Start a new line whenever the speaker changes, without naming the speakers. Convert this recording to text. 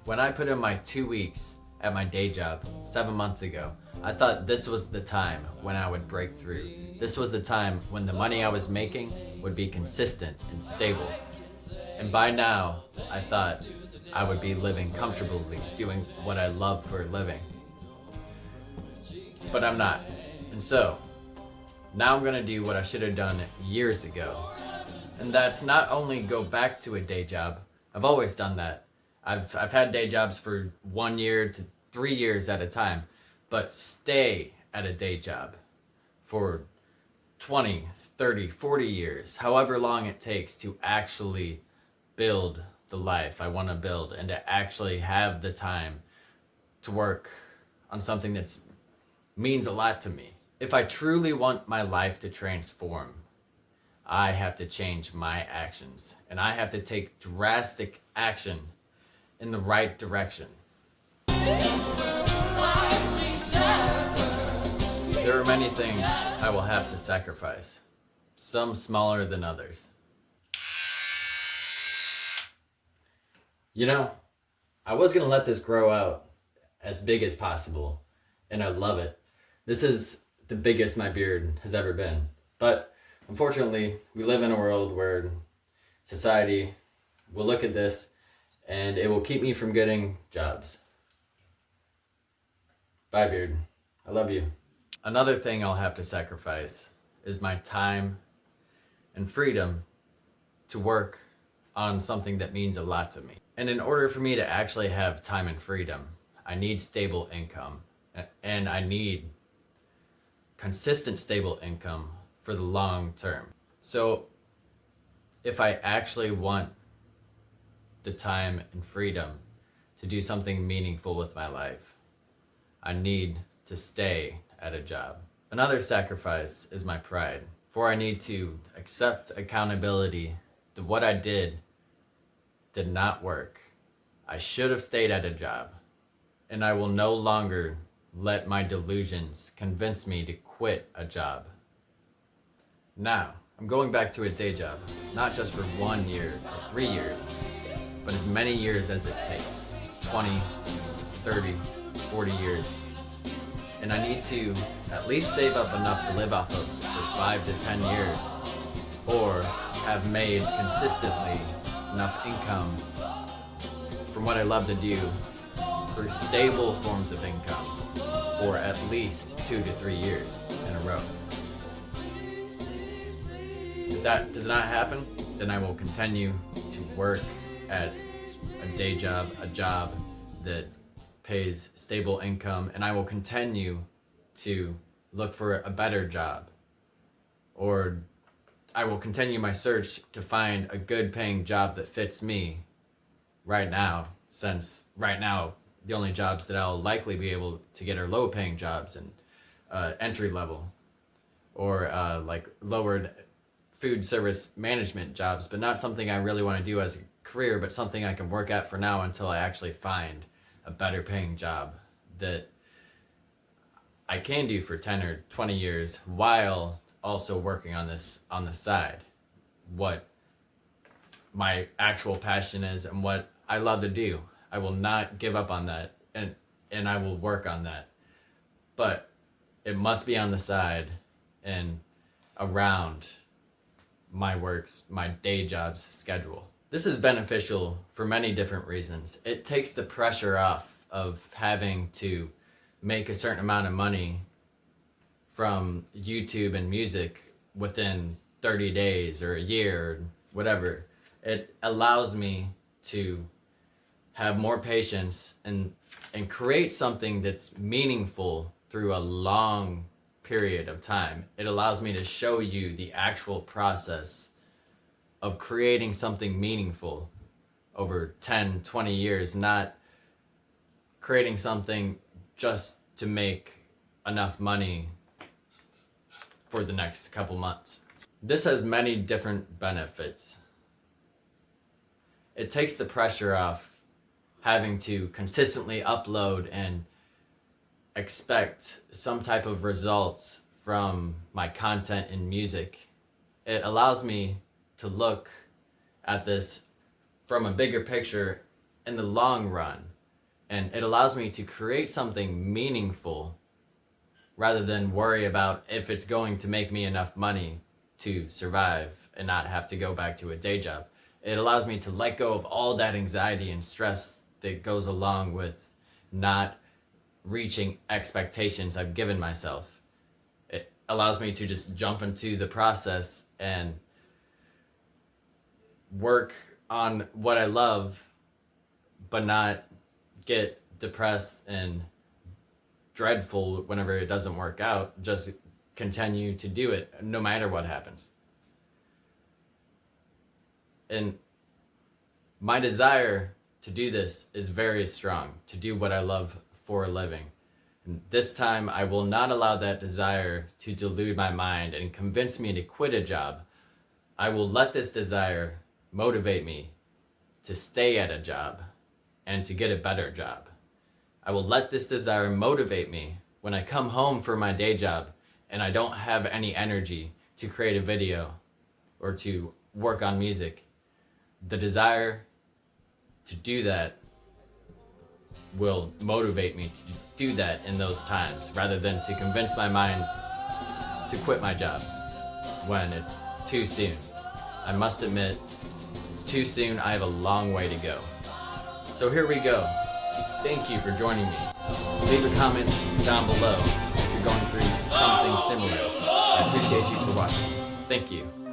When I put in my 2 weeks at my day job 7 months ago, I thought this was the time when I would break through. This was the time when the money I was making would be consistent and stable. And by now, I thought I would be living comfortably, doing what I love for a living. But I'm not. And so, now I'm gonna do what I should have done years ago. And that's not only go back to a day job. I've always done that. I've had day jobs for 1 year to 3 years at a time, but stay at a day job for 20, 30, 40 years, however long it takes to actually build the life I want to build and to actually have the time to work on something that means a lot to me. If I truly want my life to transform, I have to change my actions, and I have to take drastic action in the right direction. There are many things I will have to sacrifice, some smaller than others. You know, I was gonna let this grow out as big as possible, and I love it. This is the biggest my beard has ever been. But unfortunately, we live in a world where society will look at this and it will keep me from getting jobs. Bye, beard. I love you. Another thing I'll have to sacrifice is my time and freedom to work on something that means a lot to me. And in order for me to actually have time and freedom, I need stable income, and I need consistent stable income for the long term. So if I actually want the time and freedom to do something meaningful with my life, I need to stay at a job. Another sacrifice is my pride, for I need to accept accountability that what I did not work. I should have stayed at a job, and I will no longer let my delusions convince me to quit a job. Now, I'm going back to a day job, not just for 1 year or 3 years, but as many years as it takes, 20, 30, 40 years. And I need to at least save up enough to live off of for 5 to 10 years, or have made consistently enough income from what I love to do for stable forms of income for at least 2 to 3 years in a row. If that does not happen, then I will continue to work at a day job, a job that pays stable income, and I will continue to look for a better job, or I will continue my search to find a good paying job that fits me right now, since right now the only jobs that I'll likely be able to get are low paying jobs and entry level, or like lowered food service management jobs, but not something I really want to do as a career, but something I can work at for now until I actually find a better paying job that I can do for 10 or 20 years while also working on this on the side, what my actual passion is and what I love to do. I will not give up on that, and I will work on that, but it must be on the side and around my work's, my day job's schedule. This is beneficial for many different reasons. It takes the pressure off of having to make a certain amount of money from YouTube and music within 30 days or a year or whatever. It allows me to have more patience and create something that's meaningful through a long period of time. It allows me to show you the actual process of creating something meaningful over 10, 20 years, not creating something just to make enough money for the next couple months. This has many different benefits. It takes the pressure off having to consistently upload and expect some type of results from my content in music. It allows me to look at this from a bigger picture in the long run, And it allows me to create something meaningful rather than worry about if it's going to make me enough money to survive and not have to go back to a day job. It allows me to let go of all that anxiety and stress that goes along with not reaching expectations I've given myself. It allows me to just jump into the process and work on what I love, but not get depressed and dreadful whenever it doesn't work out. Just continue to do it no matter what happens. And my desire to do this is very strong, to do what I love for a living. And this time I will not allow that desire to delude my mind and convince me to quit a job. I will let this desire motivate me to stay at a job and to get a better job. I will let this desire motivate me when I come home from my day job and I don't have any energy to create a video or to work on music. The desire to do that will motivate me to do that in those times, rather than to convince my mind to quit my job when it's too soon. I must admit, it's too soon. I have a long way to go. So here we go. Thank you for joining me. Leave a comment down below if you're going through something similar. I appreciate you for watching. Thank you.